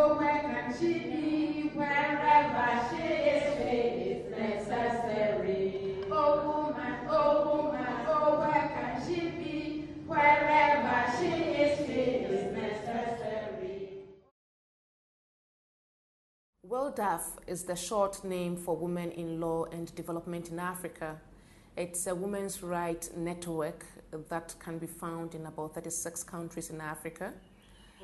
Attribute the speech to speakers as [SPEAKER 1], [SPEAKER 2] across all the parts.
[SPEAKER 1] oh, where can she be? Wherever she is necessary. Oh, woman, oh, where can she be? Wherever she is necessary.
[SPEAKER 2] WiLDAF is the short name for Women in Law and Development in Africa. It's a women's rights network that can be found in about 36 countries in Africa.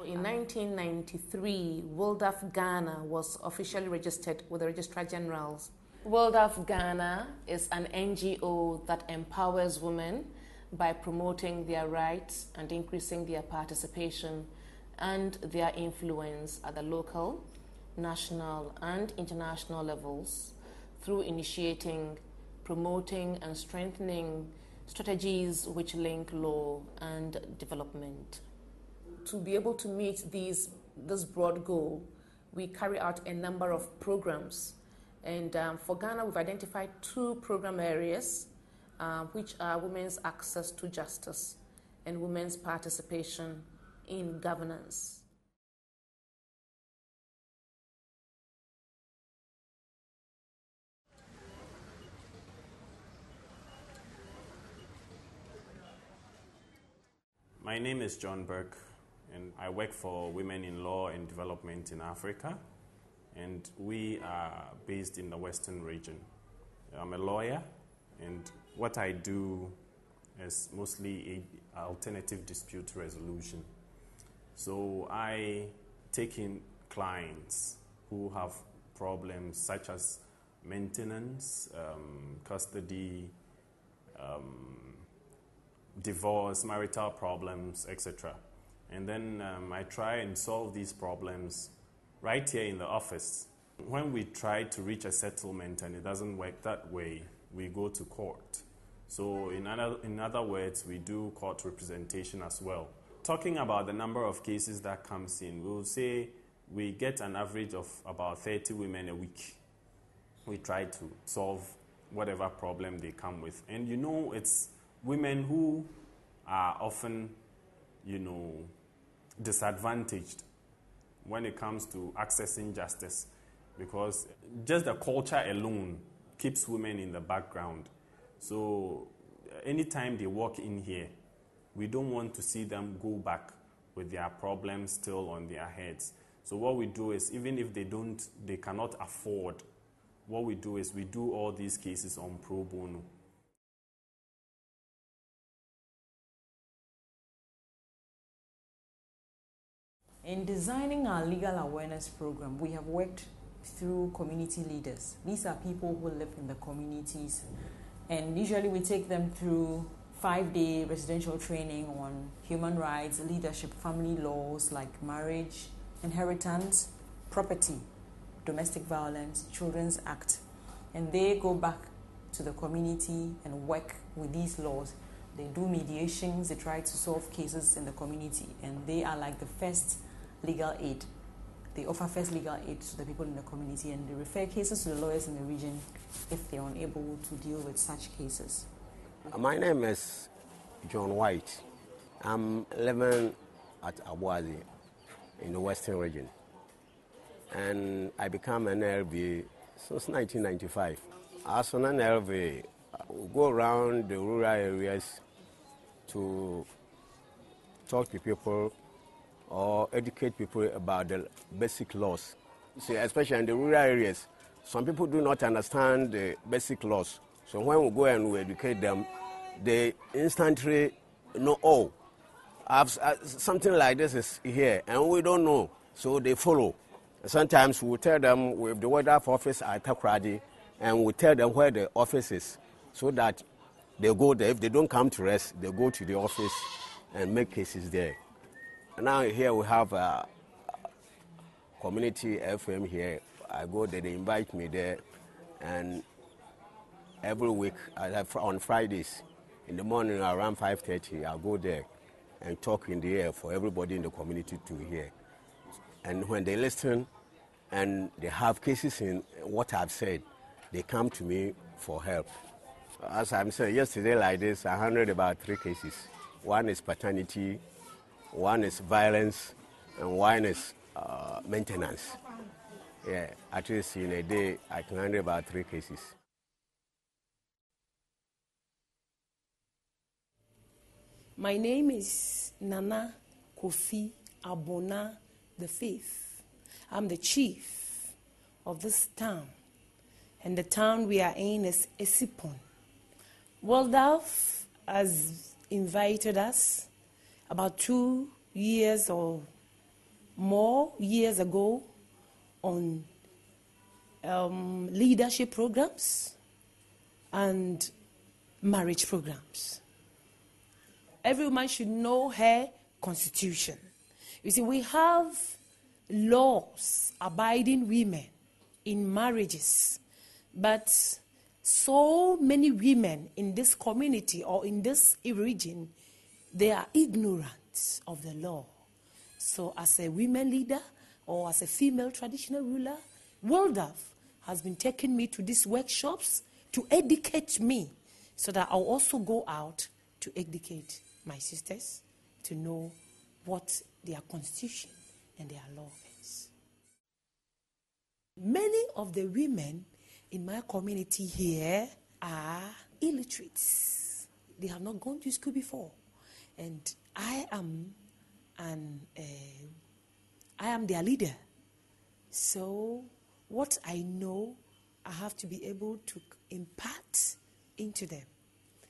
[SPEAKER 2] In 1993, WiLDAF Ghana was officially registered with the Registrar Generals. WiLDAF Ghana is an NGO that empowers women by promoting their rights and increasing their participation and their influence at the local, national, and international levels through initiating, promoting, and strengthening strategies which link law and development. To be able to meet this broad goal, we carry out a number of programs. And for Ghana, we've identified 2 program areas, which are women's access to justice and women's participation in governance.
[SPEAKER 3] My name is John Burke, and I work for Women in Law and Development in Africa, and we are based in the Western region. I'm a lawyer, and what I do is mostly alternative dispute resolution. So I take in clients who have problems such as maintenance, custody, divorce, marital problems, etc. And then I try and solve these problems right here in the office. When we try to reach a settlement and it doesn't work that way, we go to court. So in other words, we do court representation as well. Talking about the number of cases that comes in, we'll say we get an average of about 30 women a week. We try to solve whatever problem they come with. And you know, it's women who are often, disadvantaged when it comes to accessing justice, because just the culture alone keeps women in the background. So anytime they walk in here, we don't want to see them go back with their problems still on their heads. So what we do is, even if they cannot afford, what we do is we do all these cases on pro bono.
[SPEAKER 4] In designing our legal awareness program, we have worked through community leaders. These are people who live in the communities, and usually we take them through 5-day residential training on human rights, leadership, family laws like marriage, inheritance, property, domestic violence, Children's Act. And they go back to the community and work with these laws. They do mediations, they try to solve cases in the community, and they are like the first legal aid. They offer first legal aid to the people in the community, and they refer cases to the lawyers in the region if they are unable to deal with such cases.
[SPEAKER 5] My name is John White. I'm living at Abuazi in the Western region, and I became an LV since 1995. As an LV, we go around the rural areas to talk to people or educate people about the basic laws. See, especially in the rural areas, some people do not understand the basic laws. So when we go and we educate them, they instantly know, oh, something like this is here, and we don't know, so they follow. Sometimes we tell them with the WiLDAF office at Takrady, and we tell them where the office is, so that they go there. If they don't come to us, they go to the office and make cases there. And now here we have a community FM here. I go there, they invite me there, and every week, on Fridays, in the morning around 5:30, I'll go there and talk in the air for everybody in the community to hear. And when they listen and they have cases in what I've said, they come to me for help. As I'm saying, yesterday like this, I handled about 3 cases. One is paternity, one is violence, and one is maintenance. Yeah, at least in a day, I can handle about 3 cases.
[SPEAKER 6] My name is Nana Kofi Abona V. I'm the chief of this town, and the town we are in is Esipon. WiLDAF has invited us about 2 years or more years ago on leadership programs and marriage programs. Every woman should know her constitution. You see, we have laws abiding women in marriages, but so many women in this community or in this region, they are ignorant of the law. So as a women leader or as a female traditional ruler, WiLDAF has been taking me to these workshops to educate me so that I'll also go out to educate my sisters to know what their constitution and their law is. Many of the women in my community here are illiterates. They have not gone to school before. And I am their leader. So what I know, I have to be able to impart into them.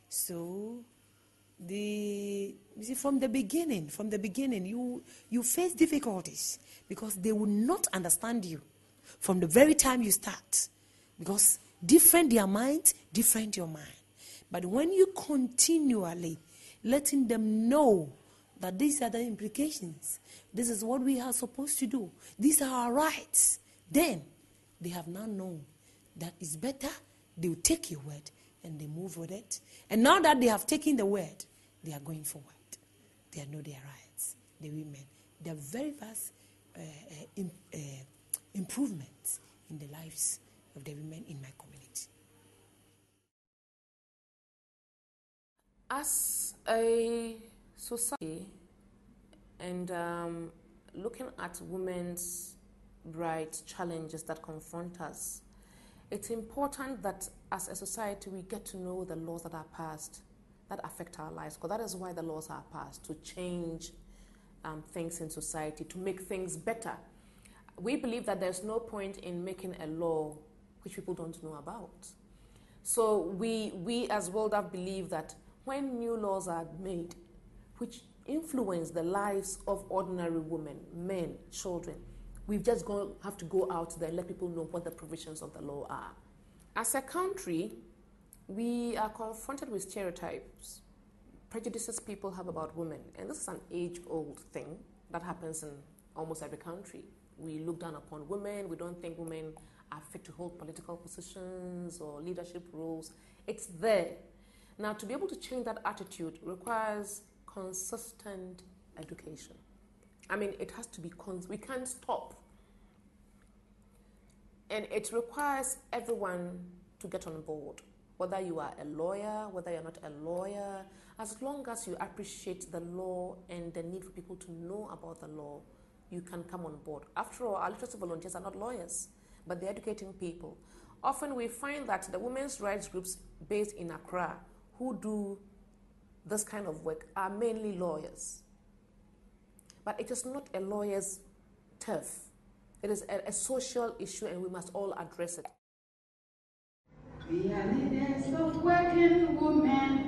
[SPEAKER 6] So you see, from the beginning, you face difficulties because they will not understand you from the very time you start, because different their minds, different your mind. But when you continually letting them know that these are the implications, this is what we are supposed to do, these are our rights, then they have now known that it's better, they will take your word and they move with it. And now that they have taken the word, they are going forward. They know their rights, the women. There are very vast improvements in the lives of the women in my community.
[SPEAKER 2] As a society, and looking at women's rights challenges that confront us, it's important that as a society we get to know the laws that are passed that affect our lives, because that is why the laws are passed, to change things in society, to make things better. We believe that there's no point in making a law which people don't know about. So we as WiLDAF believe that when new laws are made which influence the lives of ordinary women, men, children, we've just have to go out there and let people know what the provisions of the law are. As a country, we are confronted with stereotypes, prejudices people have about women. And this is an age-old thing that happens in almost every country. We look down upon women. We don't think women are fit to hold political positions or leadership roles. It's there. Now, to be able to change that attitude requires consistent education. I mean, it has to be, we can't stop. And it requires everyone to get on board. Whether you are a lawyer, whether you're not a lawyer, as long as you appreciate the law and the need for people to know about the law, you can come on board. After all, our literacy volunteers are not lawyers, but they're educating people. Often we find that the women's rights groups based in Accra who do this kind of work are mainly lawyers. But it is not a lawyer's turf. It is a social issue, and we must all address it.
[SPEAKER 1] We are leaders of working women.